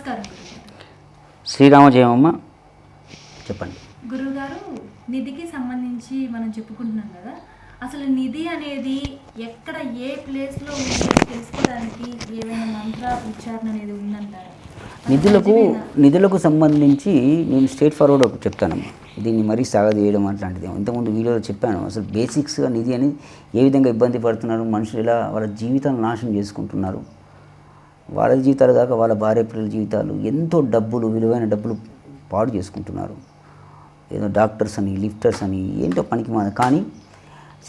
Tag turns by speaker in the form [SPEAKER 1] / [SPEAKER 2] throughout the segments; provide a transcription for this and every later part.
[SPEAKER 1] నమస్కారం
[SPEAKER 2] శ్రీరామ జయమ్మ. చెప్పండి
[SPEAKER 1] గురువుగారు. నిధికి సంబంధించి మనం చెప్పుకుంటున్నాం కదా, అసలు నిధి అనేది ఎక్కడ ఏ ప్లేస్లో ఉంది తెలుసుకోవడానికి ఏమైనా మంత్ర ఉచ్చారణ అనేది ఉందంటారా?
[SPEAKER 2] నిధులకు సంబంధించి నేను స్ట్రేట్ ఫార్వర్డ్ ఒకటి చెప్తానమ్మా. దీన్ని మరీ సాగదీయడం అట్లాంటిది ఇంతకుముందు వీడియోలో చెప్పాను. అసలు బేసిక్స్గా నిధి అనేది ఏ విధంగా ఇబ్బంది పడుతున్నారు, మనుషులు ఎలా వాళ్ళ జీవితాలను నాశనం చేసుకుంటున్నారు, వాళ్ళ జీవితాలు కాక వాళ్ళ భార్య పిల్లల జీవితాలు, ఎంతో డబ్బులు, విలువైన డబ్బులు పాడు చేసుకుంటున్నారు. ఏదో డాక్టర్స్ అని, లిఫ్టర్స్ అని, ఏంటో పనికి మాది. కానీ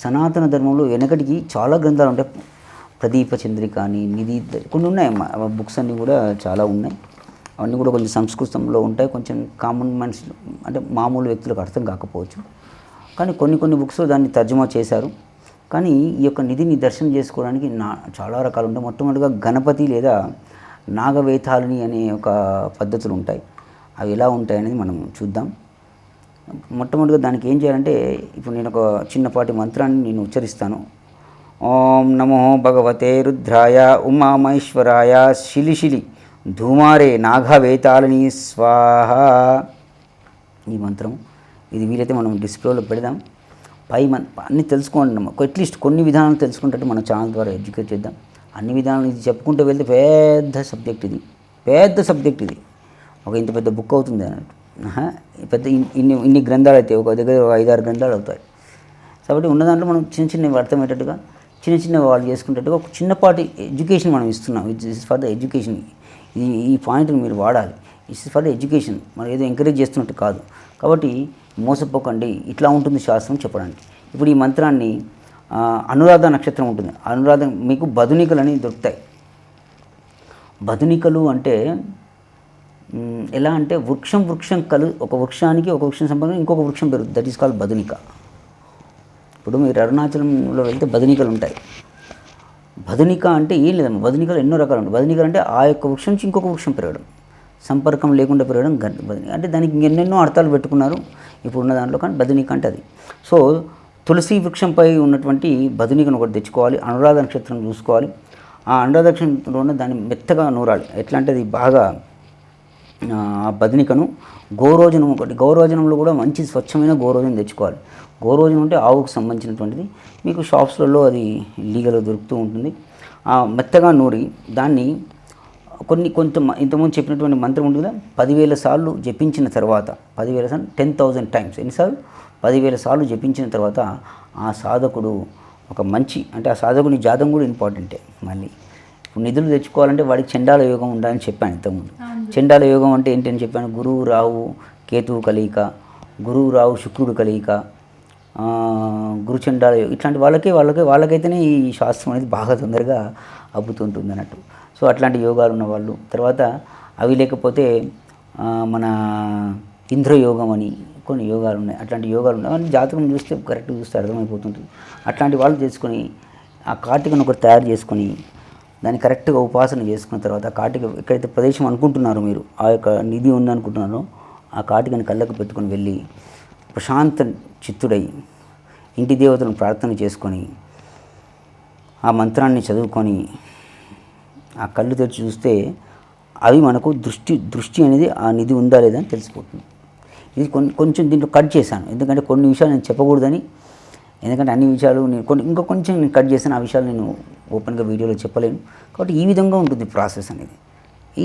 [SPEAKER 2] సనాతన ధర్మంలో వెనకటికి చాలా గ్రంథాలు ఉంటాయి. ప్రదీప చంద్రిక అని, నిధి, కొన్ని ఉన్నాయమ్మా. బుక్స్ అన్నీ కూడా చాలా ఉన్నాయి. అవన్నీ కూడా కొంచెం సంస్కృతంలో ఉంటాయి. కొంచెం కామన్ మనుషులు అంటే మామూలు వ్యక్తులకు అర్థం కాకపోవచ్చు. కానీ కొన్ని బుక్స్లో దాన్ని తర్జుమా చేశారు. కానీ ఈ యొక్క నిధిని దర్శనం చేసుకోవడానికి చాలా రకాలు ఉంటాయి. మొట్టమొదటిగా గణపతి లేదా నాగవేతాళిని అనే ఒక పద్ధతులు ఉంటాయి. అవి ఎలా ఉంటాయి అనేది మనం చూద్దాం. మొట్టమొదటిగా దానికి ఏం చేయాలంటే, ఇప్పుడు నేను ఒక చిన్నపాటి మంత్రాన్ని నేను ఉచ్చరిస్తాను. ఓం నమో భగవతే రుద్రాయ ఉమామహేశ్వరాయ శిలిశిలి ధూమారే నాగవేతాళిని స్వాహ. ఈ మంత్రం ఇది వీలైతే మనం డిస్ప్లేలో పెడదాం. అన్నీ తెలుసుకోండి. అట్లీస్ట్ కొన్ని విధానాలు తెలుసుకుంటే మన ఛానల్ ద్వారా ఎడ్యుకేట్ చేద్దాం. అన్ని విధానాలు ఇది చెప్పుకుంటూ వెళ్తే పెద్ద సబ్జెక్ట్ ఇది. ఒక ఇంత పెద్ద బుక్ అవుతుంది అన్నట్టు. పెద్ద ఇన్ని గ్రంథాలు అయితే ఒక దగ్గర 5-6 గ్రంథాలు అవుతాయి. కాబట్టి ఉన్న దాంట్లో మనం చిన్నవి అర్థమయ్యేటట్టుగా చిన్న వాళ్ళు చేసుకునేటట్టుగా ఒక చిన్నపాటి ఎడ్యుకేషన్ మనం ఇస్తున్నాం. It's for the education. ఈ పాయింట్ని మీరు వాడాలి. It's for the education. మనం ఏదో ఎంకరేజ్ చేస్తున్నట్టు కాదు. కాబట్టి మోసపోకండి, ఇట్లా ఉంటుంది శాస్త్రం చెప్పడానికి. ఇప్పుడు ఈ మంత్రాన్ని అనురాధ నక్షత్రం ఉంటుంది. అనురాధ మీకు బదునికలు అని దొరుకుతాయి. బదునికలు అంటే ఎలా అంటే వృక్షం ఒక వృక్షానికి ఒక వృక్షం సంబంధం ఇంకొక వృక్షం పెరుగుతుంది. దట్ ఈస్ కాల్డ్ బదునిక. ఇప్పుడు మీరు అరుణాచలంలో వెళ్తే బదునికలు ఉంటాయి. బదునిక అంటే ఏం లేదమ్మా. బదునికలు ఎన్నో రకాలు ఉంటాయి. బదునికలు అంటే ఆ యొక్క వృక్షం నుంచి ఇంకొక వృక్షం పెరగడం, సంపర్కం లేకుండా పెరగడం బదునిక అంటే. దానికి ఎన్నెన్నో అర్థాలు పెట్టుకున్నారు ఇప్పుడు ఉన్న దాంట్లో. కానీ బదునిక అంటే అది. సో తులసి వృక్షంపై ఉన్నటువంటి బదునికను ఒకటి తెచ్చుకోవాలి. అనురాధ నక్షత్రం చూసుకోవాలి. ఆ అనురాధ నక్షత్రంలో ఉన్న దాన్ని మెత్తగా నూరాలి. ఎట్లా అంటే అది బాగా ఆ బదునికను గోరోజనం ఒకటి. గోరోజనంలో కూడా మంచి స్వచ్ఛమైన గోరోజనం తెచ్చుకోవాలి. గోరోజనం అంటే ఆవుకు సంబంధించినటువంటిది. మీకు షాప్స్లలో అది లీగల్గా దొరుకుతూ ఉంటుంది. మెత్తగా నూరి దాన్ని ఇంతకుముందు చెప్పినటువంటి మంత్రం ఉంటుంది కదా, 10,000 సార్లు జపించిన తర్వాత, 10,000 సార్లు 10,000 టైమ్స్, ఎన్నిసార్లు 10,000 సార్లు జపించిన తర్వాత ఆ సాధకుడు ఒక మంచి అంటే ఆ సాధకుని జాతం కూడా ఇంపార్టెంటే. మళ్ళీ ఇప్పుడు నిధులు తెచ్చుకోవాలంటే వాడికి చండాల యోగం ఉండాలని చెప్పాను ఇంతకుముందు. చండాల యోగం అంటే ఏంటని చెప్పాను. గురువు రావు కేతువు కలయిక, గురువు రావు శుక్రుడు కలయిక, గురు చండాల యోగం, ఇట్లాంటి వాళ్ళకైతేనే ఈ శాస్త్రం అనేది బాగా తొందరగా అబ్బుతుంటుంది అన్నట్టు. సో అట్లాంటి యోగాలు ఉన్నవాళ్ళు. తర్వాత అవి లేకపోతే మన ఇంద్రయోగం అని కొన్ని యోగాలు ఉన్నాయి. అట్లాంటి యోగాలు ఉన్నాయి. అవన్నీ జాతకం చూస్తే కరెక్ట్గా చూస్తే అర్థమైపోతుంటుంది. అట్లాంటి వాళ్ళు చేసుకొని ఆ కార్తీకను ఒకటి తయారు చేసుకొని దాన్ని కరెక్ట్గా ఉపాసన చేసుకున్న తర్వాత కార్తీక ఎక్కడైతే ప్రదేశం అనుకుంటున్నారో మీరు, ఆ యొక్క నిధి ఉందనుకుంటున్నారో ఆ కార్తీకని కళ్ళకు పెట్టుకొని వెళ్ళి ప్రశాంత చిత్తుడై ఇంటి దేవతలను ప్రార్థన చేసుకొని ఆ మంత్రాన్ని చదువుకొని ఆ కళ్ళు తెరిచి చూస్తే అవి మనకు దృష్టి అనేది ఆ నిధి ఉందా లేదా అని తెలిసిపోతుంది. ఇది కొంచెం దీంట్లో కట్ చేశాను. ఎందుకంటే కొన్ని విషయాలు నేను చెప్పకూడదని. ఎందుకంటే అన్ని విషయాలు నేను కొంచెం నేను కట్ చేశాను. ఆ విషయాలు నేను ఓపెన్గా వీడియోలో చెప్పలేను. కాబట్టి ఈ విధంగా ఉంటుంది ప్రాసెస్ అనేది.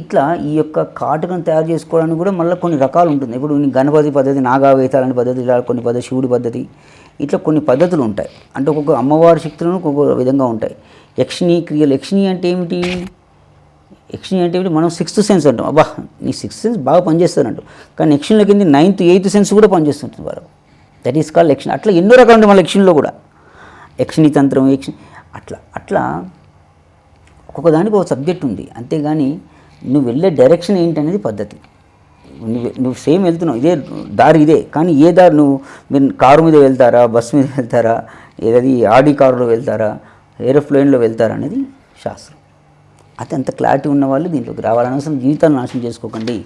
[SPEAKER 2] ఇట్లా ఈ యొక్క కాటుకను తయారు చేసుకోవడానికి కూడా మళ్ళీ కొన్ని రకాలు ఉంటుంది. ఇప్పుడు గణపతి పద్ధతి, నాగావేతాళని పద్ధతి, ఇలా కొన్ని పద్ధతి, శివుడి పద్ధతి, ఇట్లా కొన్ని పద్ధతులు ఉంటాయి. అంటే ఒక్కొక్క అమ్మవారి శక్తులను ఒక్కొక్క విధంగా ఉంటాయి. యక్షిణీ క్రియలు. యక్షిణీ అంటే ఏమిటి? మనం 6th సెన్స్ అంటాం. అబ్బా నీ 6th సెన్స్ బాగా పనిచేస్తారంట. కానీ యక్షిణలో కింద 9th 8th సెన్స్ కూడా పనిచేస్తుంటుంది వాళ్ళకు. దట్ ఈస్ కాల్డ్ యక్షిణి. అట్లా ఎన్నో రకాలు ఉంటాయి మళ్ళీ యక్షిణిలో కూడా. యక్షిణీ తంత్రం, అట్లా ఒక్కొక్క దానికి ఒక సబ్జెక్ట్ ఉంది. అంతేగాని నువ్వు వెళ్ళే డైరెక్షన్ ఏంటనేది పద్ధతి. నువ్వు సేమ్ వెళ్తున్నావు, ఇదే దారి ఇదే. కానీ ఏ దారి మీరు కారు మీద వెళ్తారా, బస్సు మీద వెళ్తారా, ఏదది ఆడి కారులో వెళ్తారా, ఏరోప్లేన్లో వెళ్తారా అనేది శాస్త్రం. అది అంత క్లారిటీ ఉన్న వాళ్ళు దీంట్లోకి రావాలని అవసరం. జీవితాన్ని నాశనం చేసుకోకండి.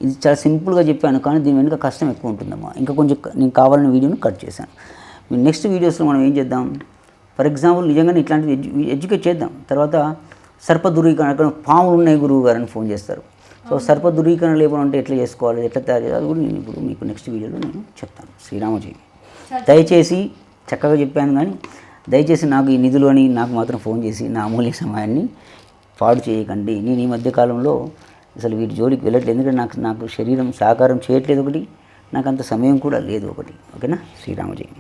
[SPEAKER 2] ఇది చాలా సింపుల్గా చెప్పాను, కానీ దీని వెనుక కష్టం ఎక్కువ ఉంటుందమ్మా. ఇంకా కొంచెం నేను కావాలని వీడియోను కట్ చేశాను. నెక్స్ట్ వీడియోస్లో మనం ఏం చేద్దాం, ఫర్ ఎగ్జాంపుల్ నిజంగానే ఇట్లాంటివి ఎడ్యుకేట్ చేద్దాం. తర్వాత సర్ప దురీకరణ, అక్కడ పాములు ఉన్నాయి గురువు గారు అని ఫోన్ చేస్తారు. సో సర్ప దురీకరణ లేపనం అంటే ఎట్లా చేసుకోవాలి, ఎట్లా తయారు చేయాలి, అది కూడా నేను ఇప్పుడు మీకు నెక్స్ట్ వీడియోలో నేను చెప్తాను. శ్రీరామజయం. దయచేసి చక్కగా చెప్పాను, కానీ దయచేసి నాకు ఈ నిధులు అని నాకు మాత్రం ఫోన్ చేసి నా అమూల్య సమయాన్ని పాడు చేయకండి. నేను ఈ మధ్యకాలంలో అసలు వీటి జోలికి వెళ్ళట్లేదు, ఎందుకంటే నాకు శరీరం సహకారం చేయట్లేదు ఒకటి, నాకు అంత సమయం కూడా లేదు ఒకటి. ఓకేనా? శ్రీరామజయం.